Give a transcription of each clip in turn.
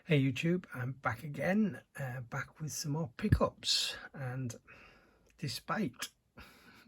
Hey YouTube, I'm back again, back with some more pickups, and despite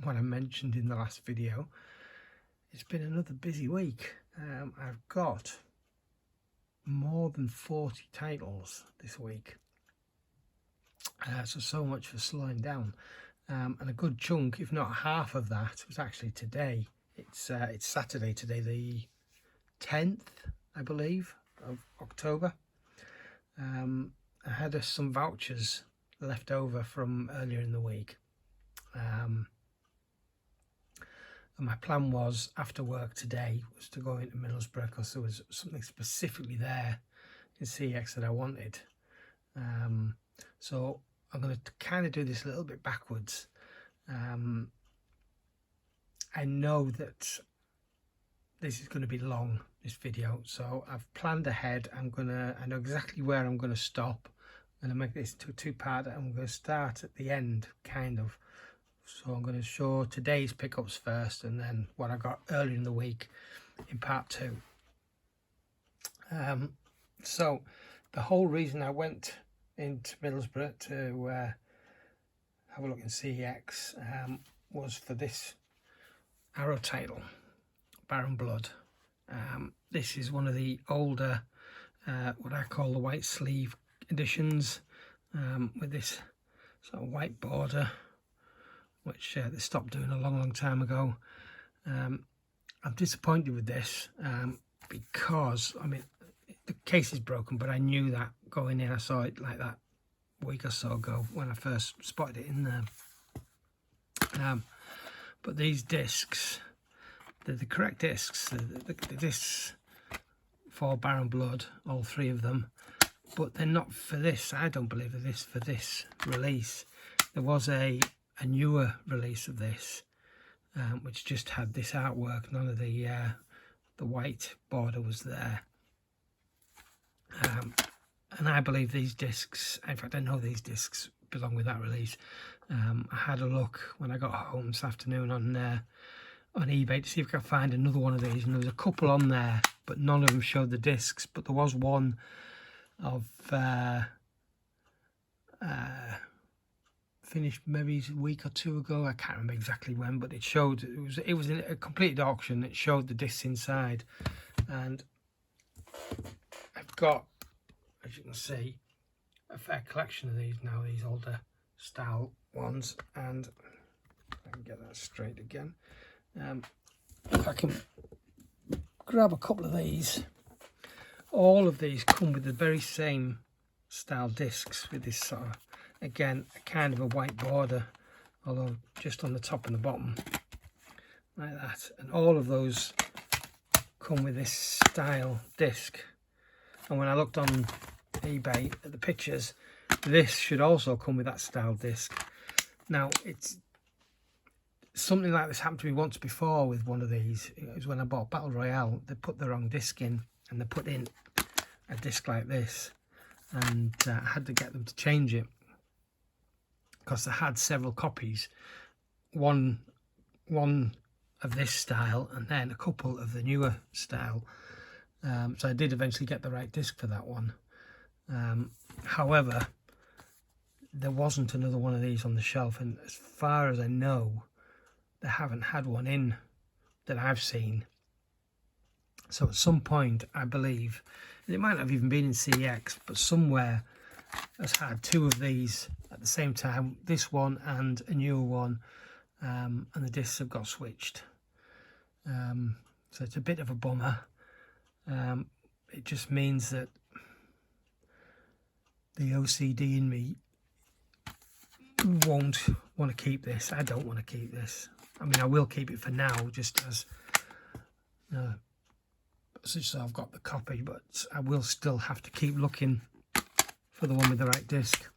what I mentioned in the last video, it's been another busy week. I've got more than 40 titles this week, so much for slowing down, and a good chunk, if not half of that, was actually today. It's Saturday today, the 10th, I believe, of October. I had some vouchers left over from earlier in the week, and my plan was after work today was to go into Middlesbrough because there was something specifically there in CX that I wanted. So I'm going to kind of do this a little bit backwards. I know that this is going to be long, this video, so I've planned ahead. I know exactly where I'm going to stop. I'm going to make this into a two-part. I'm going to start at the end, kind of. So I'm going to show today's pickups first, and then what I got earlier in the week in part two. So the whole reason I went into Middlesbrough to have a look in CEX was for this Arrow title, Baron Blood. This is one of the older, what I call the white sleeve editions, with this sort of white border, which they stopped doing a long time ago. I'm disappointed with this because, I mean, the case is broken, but I knew that going in. I saw it like that a week or so ago when I first spotted it in there. But these discs, they're the correct discs. The discs for Baron Blood, all three of them, but they're not for this. I don't believe they're for this release. There was a newer release of this, which just had this artwork. None of the white border was there. And I believe these discs, in fact I know these discs belong with that release. I had a look when I got home this afternoon on eBay to see if I could find another one of these, and there was a couple on there, but none of them showed the discs. But there was one of finished maybe a week or two ago. I can't remember exactly when, but it showed it was in a completed auction. It showed the discs inside, and I've got, as you can see, a fair collection of these now, these older style ones. And I can get that straight again. If I can grab a couple of these, all of these come with the very same style discs, with this sort of, again, a kind of a white border, although just on the top and the bottom like that. And all of those come with this style disc. And when I looked on eBay at the pictures, this should also come with that style disc. Now, it's something like this happened to me once before with one of these. It was when I bought Battle Royale. They put the wrong disc in, and they put in a disc like this, and I had to get them to change it because I had several copies, one of this style and then a couple of the newer style. So I did eventually get the right disc for that one. However, there wasn't another one of these on the shelf, and as far as I know, they haven't had one in that I've seen. So at some point, I believe, it might not have even been in CX, but somewhere has had two of these at the same time, this one and a newer one, and the discs have got switched. So it's a bit of a bummer. It just means that the OCD in me won't want to keep this. I don't want to keep this. I mean, I will keep it for now, just as so I've got the copy, but I will still have to keep looking for the one with the right disc.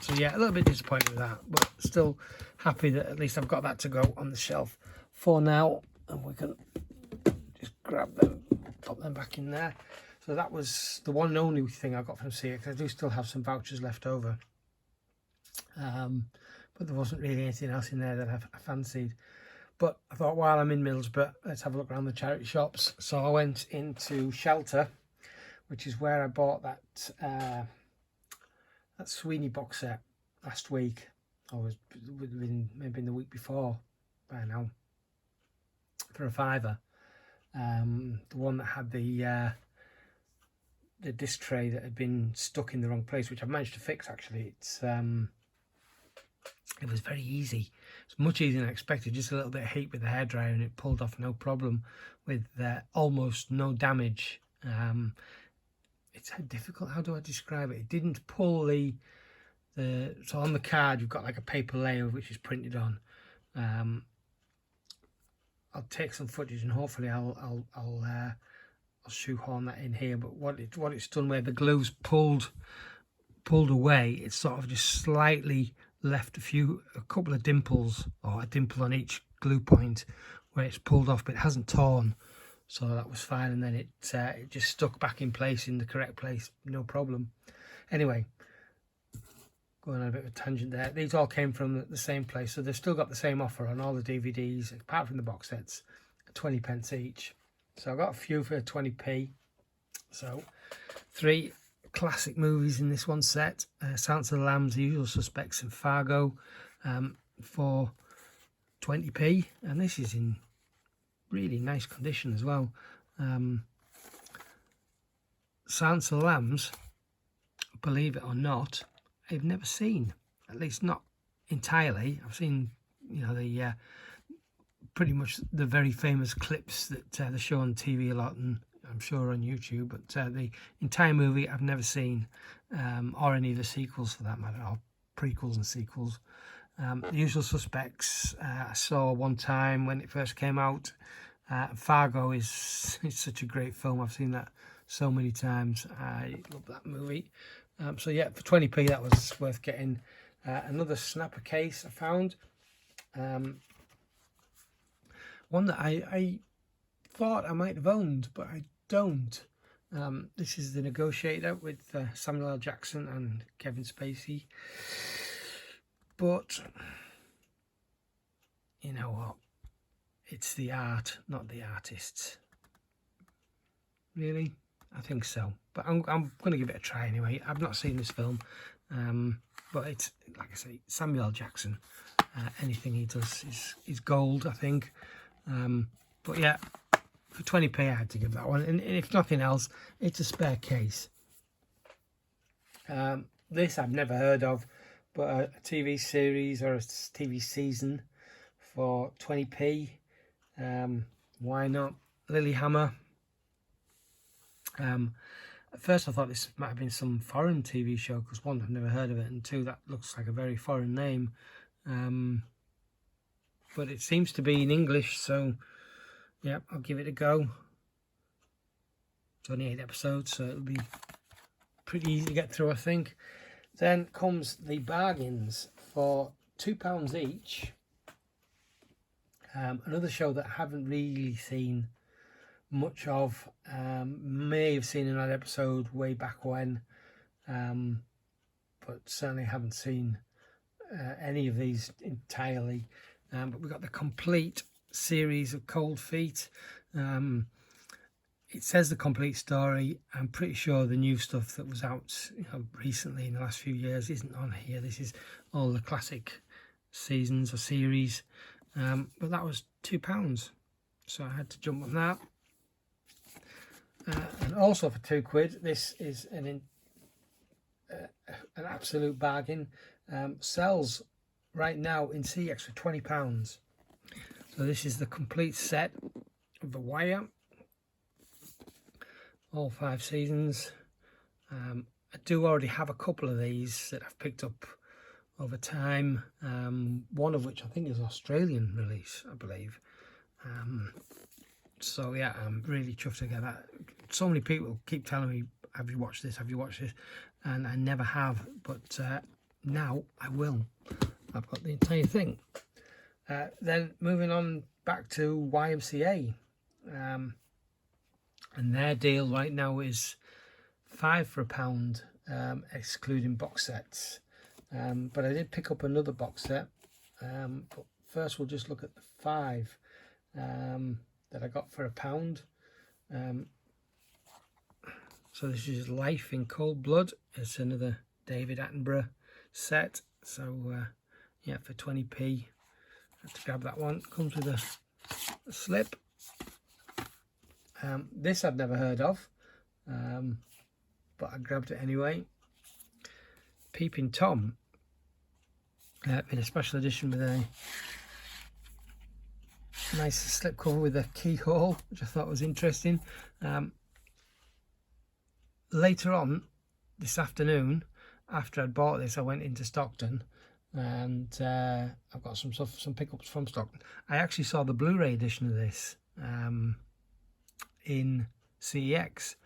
So yeah, a little bit disappointed with that, but still happy that at least I've got that to go on the shelf for now, and we can just grab them, pop them back in there. So that was the one and only thing I got from CX. I do still have some vouchers left over, but there wasn't really anything else in there that I fancied. But I thought, while I'm in Middlesbrough, let's have a look around the charity shops. So I went into Shelter, which is where I bought that Sweeney box set last week. I was maybe in the week before by now, for a £5. The one that had the disc tray that had been stuck in the wrong place, which I've managed to fix actually. It was very easy. It's much easier than I expected. Just a little bit of heat with the hairdryer and it pulled off no problem, with almost no damage. It's difficult. How do I describe it? It didn't pull so on the card you've got like a paper layer which is printed on. I'll take some footage and hopefully I'll shoehorn that in here. But what it's done, where the glue's pulled away, it's sort of just slightly left a couple of dimples, or a dimple on each glue point where it's pulled off, but it hasn't torn, so that was fine. And then it just stuck back in place, in the correct place, no problem. Anyway, going on a bit of a tangent there. These all came from the same place, so they've still got the same offer on all the DVDs apart from the box sets, 20p each. So I got a few for 20p. So 3 classic movies in this one set: Silence of the Lambs, The Usual Suspects, and Fargo, for 20p, and this is in really nice condition as well. Silence of the Lambs, believe it or not, I've never seen, at least not entirely. I've seen, the pretty much the very famous clips that they show on TV a lot, and I'm sure on YouTube, but the entire movie I've never seen, or any of the sequels for that matter, or prequels and sequels. The Usual Suspects I saw one time when it first came out. Fargo it's such a great film. I've seen that so many times. I love that movie. So yeah, for 20p that was worth getting. Another snapper case I found. One that I thought I might have owned, but I don't. This is The Negotiator with Samuel L. Jackson and Kevin Spacey. But you know what? It's the art, not the artists. Really? I think so. But I'm going to give it a try anyway. I've not seen this film. But it's, like I say, Samuel L. Jackson. Anything he does is gold, I think. But yeah, for 20p I had to give that one. And if nothing else, it's a spare case. This I've never heard of, but a TV series or a TV season for 20p. Why not? Lilyhammer. At first I thought this might have been some foreign TV show, because one, I've never heard of it, and two, that looks like a very foreign name. But it seems to be in English, so yeah, I'll give it a go. It's only 8 episodes, so it'll be pretty easy to get through, I think. Then comes the bargains for £2 each. Another show that I haven't really seen much of. May have seen another episode way back when, but certainly haven't seen any of these entirely. But we've got the complete series of Cold Feet. It says the complete story. I'm pretty sure the new stuff that was out recently in the last few years isn't on here. This is all the classic seasons or series. But that was £2, so I had to jump on that. And also for £2, this is an absolute bargain. Sells right now in CX for £20. So this is the complete set of The Wire, all 5 seasons. I do already have a couple of these that I've picked up over time, one of which I think is an Australian release, I believe. So yeah, I'm really chuffed to get that. So many people keep telling me, have you watched this, have you watched this? And I never have, but now I will. I've got the entire thing. Then moving on back to YMCA, and their deal right now is 5 for £1, excluding box sets. But I did pick up another box set. But first we'll just look at the 5 that I got for £1. So So this is Life in Cold Blood. It's another David Attenborough set. So yeah, for 20p, I had to grab that one. Comes with a slip. This I'd never heard of, but I grabbed it anyway. Peeping Tom, in a special edition with a nice slipcover with a keyhole, which I thought was interesting. Later on this afternoon, after I'd bought this, I went into Stockton, and I've got some pickups from Stockton. I actually saw the Blu-ray edition of this in CEX.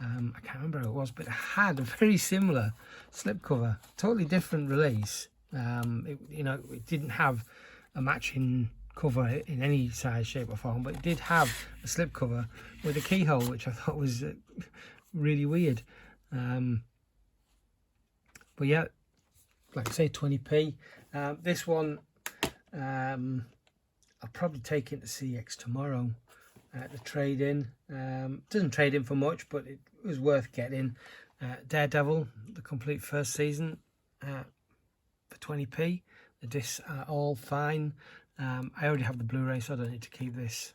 I can't remember who it was, but it had a very similar slipcover, totally different release. It didn't have a matching cover in any size, shape or form, but it did have a slipcover with a keyhole, which I thought was really weird. But yeah, like I say, 20p. This one I'll probably take into CX tomorrow at the trade-in. Doesn't trade in for much, but it was worth getting. Daredevil, the complete first season, for 20p. The discs are all fine. I already have the Blu-ray, so I don't need to keep this.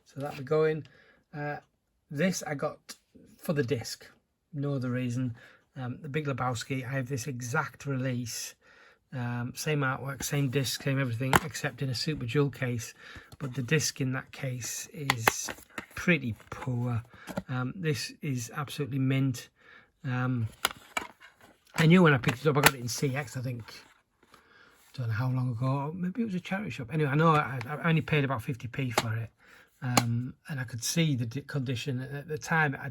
So that'll be going. This I got for the disc, no other reason. The Big Lebowski, I have this exact release, same artwork, same disc, same everything, except in a super jewel case, but the disc in that case is pretty poor. This is absolutely mint. I knew when I picked it up, I got it in CX, I think, don't know how long ago, maybe it was a charity shop. Anyway, I know I only paid about 50p for it. And I could see the condition at the time. I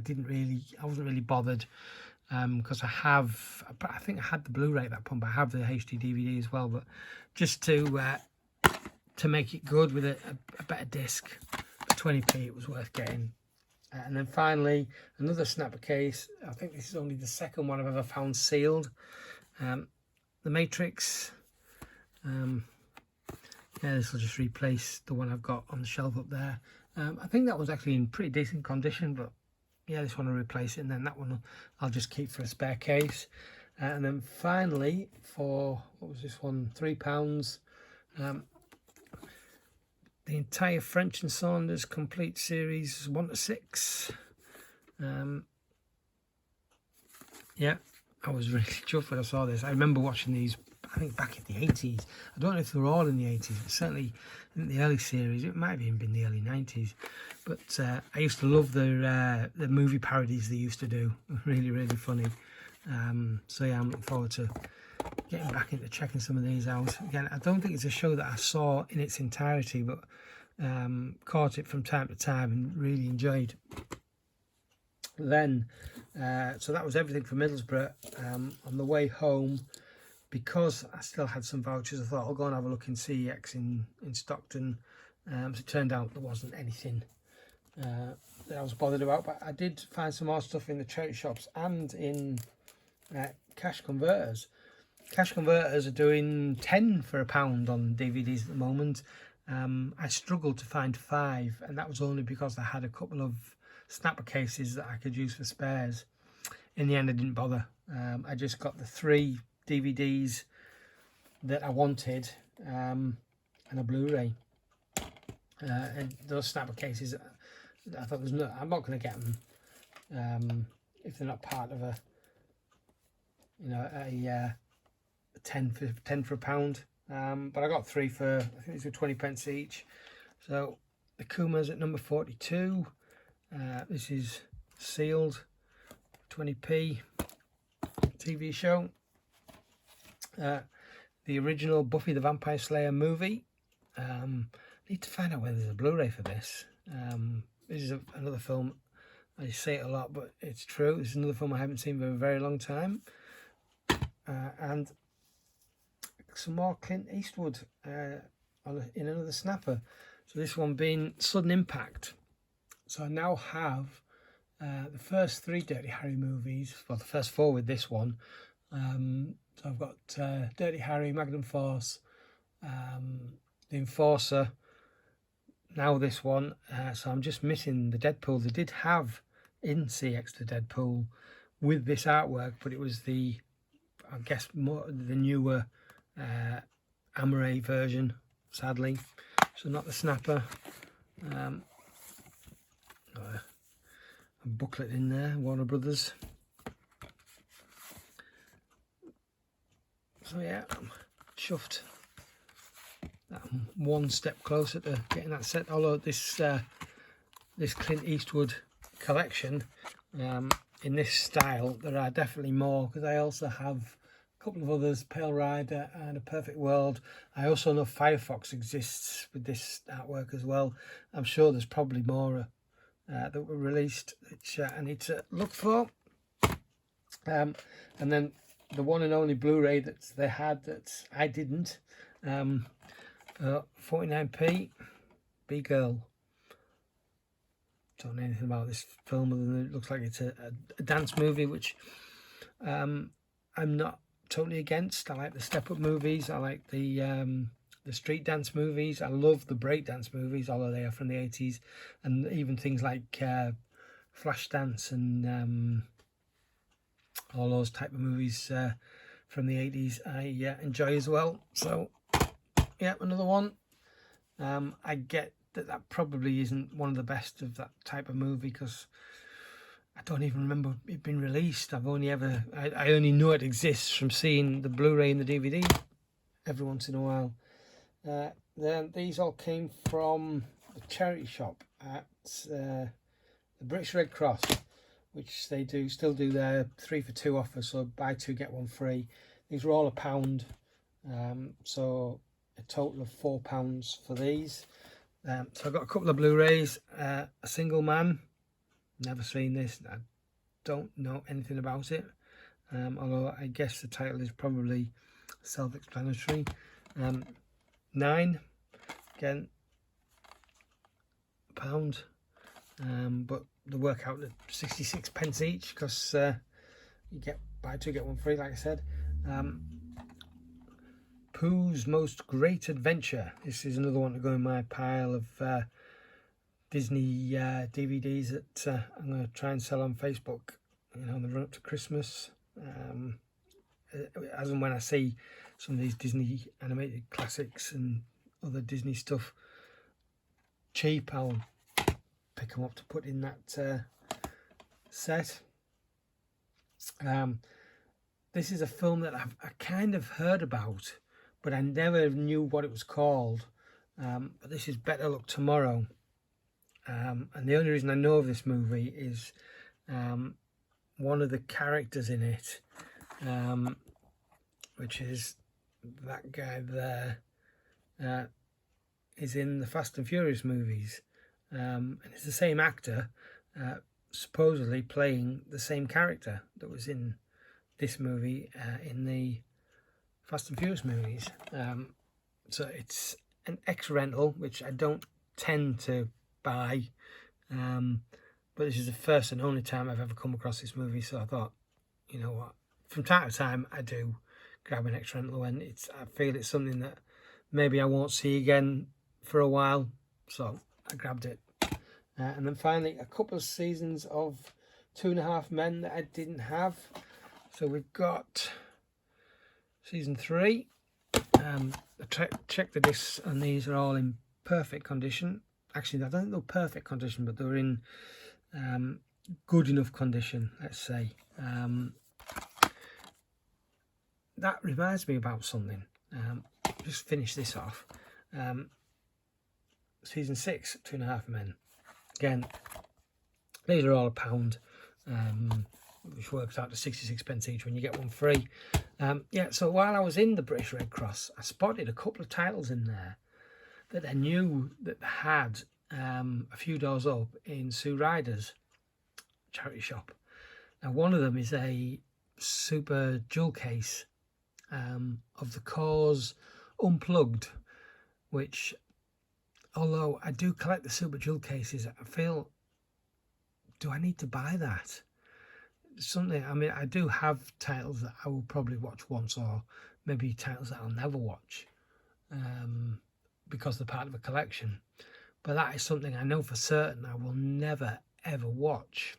wasn't really bothered, because I think I had the Blu-ray at that point, but I have the HD DVD as well. But just to make it good with a better disc, for 20p, it was worth getting. And then finally, another snapper case. I think this is only the second one I've ever found sealed. The Matrix. Yeah, this will just replace the one I've got on the shelf up there. I think that was actually in pretty decent condition, but yeah, this one will replace it, and then that one I'll just keep for a spare case. And then finally, for, what was this one, £3, the entire French and Saunders complete series 1 to 6. Yeah, I was really chuffed when I saw this. I remember watching these, I think, back in the 80s. I don't know if they were all in the 80s, but certainly in the early series. It might have even been the early 90s. But I used to love the movie parodies they used to do. Really, really funny. So yeah, I'm looking forward to getting back into checking some of these out. Again, I don't think it's a show that I saw in its entirety, but caught it from time to time and really enjoyed. Then, so that was everything from Middlesbrough. On the way home, because I still had some vouchers, I thought I'll go and have a look in CEX in Stockton. So it turned out there wasn't anything that I was bothered about, but I did find some more stuff in the charity shops and in cash converters. Cash converters are doing 10 for £1 on DVDs at the moment. I struggled to find 5, and that was only because I had a couple of snapper cases that I could use for spares. In the end, I didn't bother. I just got the 3 DVDs that I wanted, and a Blu-ray. And those snapper cases, I thought I'm not going to get them if they're not part of a 10 for £1. But I got 3 for, I think these were 20p each. So the Kuma's at number 42. This is sealed, 20p TV show. The original Buffy the Vampire Slayer movie. Need to find out whether there's a Blu-ray for this. This is another film, I say it a lot, but it's true. This is another film I haven't seen for a very long time. And some more Clint Eastwood in another snapper. So this one being Sudden Impact. So I now have the first 3 Dirty Harry movies, well, the first 4 with this one. So I've got Dirty Harry, Magnum Force, The Enforcer, now this one. So I'm just missing the Deadpool. They did have in CX to Deadpool with this artwork, but it was the, I guess, more the newer Amaray version, sadly. So not the snapper. A booklet in there, Warner Brothers. So yeah, I'm chuffed that I'm one step closer to getting that set. Although this this Clint Eastwood collection in this style, there are definitely more, because I also have a couple of others, Pale Rider and A Perfect World. I also know Firefox exists with this artwork as well. I'm sure there's probably more that were released, which I need to look for. And then the one and only Blu-ray that they had that I didn't, 49p, B-Girl. Don't know anything about this film other than it looks like it's a dance movie, which I'm not totally against. I like the step-up movies. I like the street dance movies. I love the breakdance movies, although they are from the 80s, and even things like Flashdance and all those type of movies from the 80s I enjoy as well. So yeah, another one. I get that probably isn't one of the best of that type of movie, because I don't even remember it being released. I've only ever, I only know it exists from seeing the Blu-ray and the DVD every once in a while. Then these all came from the charity shop at the British Red Cross, which they still do their 3 for 2 offer, so buy 2 get 1 free. These were all £1, so a total of £4 for these. So I've got a couple of Blu-rays, A Single Man, never seen this, I don't know anything about it, although I guess the title is probably self-explanatory. 9, again, £1, but they work out at 66p each, because you get buy 2 get 1 free, like I said. Pooh's Most Great Adventure. This is another one to go in my pile of Disney DVDs that I'm going to try and sell on Facebook, you know, in the run up to Christmas. As and when I see some of these Disney animated classics and other Disney stuff cheap, I'll pick them up to put in that set. This is a film that I kind of heard about, but I never knew what it was called. But this is Better Luck Tomorrow. And the only reason I know of this movie is one of the characters in it, which is that guy there, is in the Fast and Furious movies. And it's the same actor, supposedly playing the same character that was in this movie in the Fast and Furious movies. So it's an ex-rental, which I don't tend to buy, but this is the first and only time I've ever come across this movie, so I thought, you know what, from time to time I do grab an ex-rental when I feel it's something that maybe I won't see again for a while, so I grabbed it. And then finally, a couple of seasons of 2.5 Men that I didn't have. So we've got season 3. I checked the discs, and these are all in perfect condition. Actually, I don't think they're perfect condition, but they're in good enough condition, let's say. That reminds me about something. Just finish this off. Season 6, 2.5 Men. Again, these are all £1, which works out to 66p each when you get 1 free. Yeah, so while I was in the British Red Cross, I spotted a couple of titles in there that I knew that had a few doors up in Sue Ryder's charity shop. Now, one of them is a super jewel case of The Cause Unplugged, which, although I do collect the super jewel cases, I feel, do I need to buy that? Something, I mean, I do have titles that I will probably watch once, or maybe titles that I'll never watch because they're part of a collection. But that is something I know for certain I will never ever watch.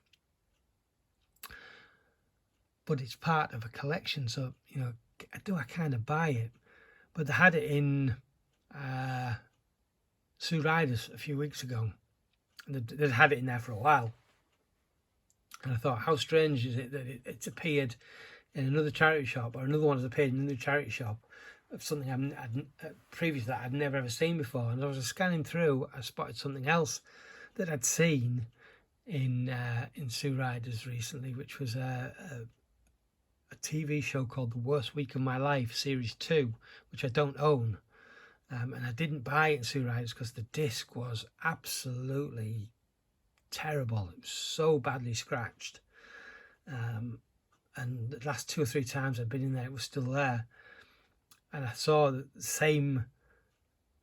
but it's part of a collection. So, you know, I kind of buy it? But they had it in Sue Riders a few weeks ago. They'd had it in there for a while. And I thought, how strange is it that it's appeared in another charity shop, or another one has appeared in another charity shop of something I'd previously that I'd never ever seen before. And as I was scanning through, I spotted something else that I'd seen in Sue Riders recently, which was a TV show called The Worst Week of My Life, Series 2, which I don't own. And I didn't buy it in Sue Riders because the disc was absolutely terrible. It was so badly scratched. And the last 2 or 3 times I'd been in there, it was still there. And I saw the same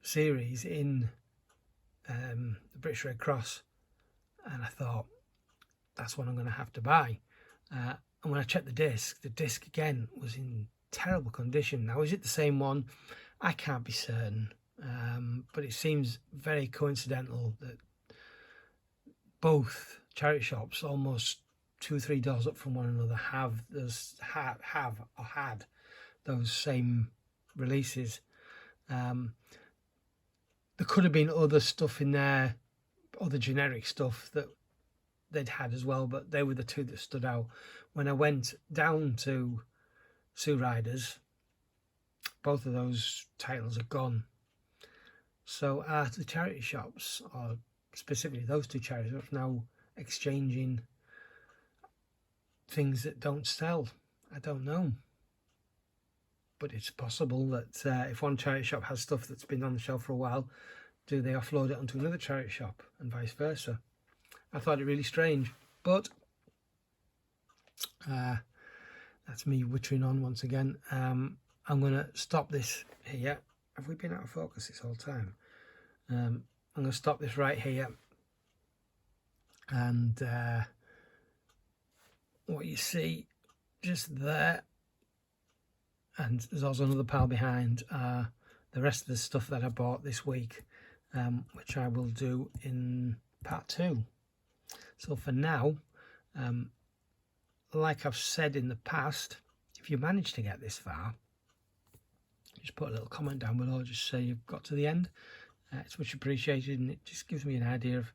series in the British Red Cross, and I thought, that's what I'm going to have to buy. And when I checked the disc again was in terrible condition. Now, is it the same one? I can't be certain, but it seems very coincidental that both charity shops, almost 2 or 3 doors up from one another, had those same releases. There could have been other stuff in there, other generic stuff that they'd had as well, but they were the two that stood out. When I went down to Sue Riders, both of those titles are gone. So are the charity shops, or specifically those 2 charity shops, now exchanging things that don't sell? I don't know. But it's possible that if one charity shop has stuff that's been on the shelf for a while, do they offload it onto another charity shop and vice versa? I thought it really strange, but that's me wittering on once again. I'm going to stop this here. Have we been out of focus this whole time? I'm going to stop this right here. And what you see just there, and there's also another pile behind, the rest of the stuff that I bought this week, which I will do in part 2. So for now, like I've said in the past, if you manage to get this far, just put a little comment down below, just say you've got to the end. It's much appreciated, and it just gives me an idea of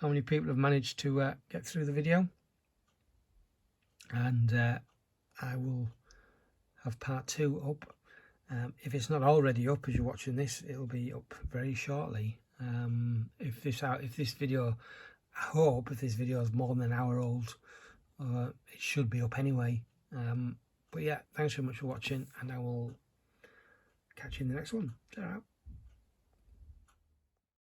how many people have managed to get through the video. And I will have part 2 up. If it's not already up as you're watching this, it'll be up very shortly. If this video is more than an hour old, it should be up anyway. But yeah, thanks so much for watching, and I will catch you in the next one. Ta-ra.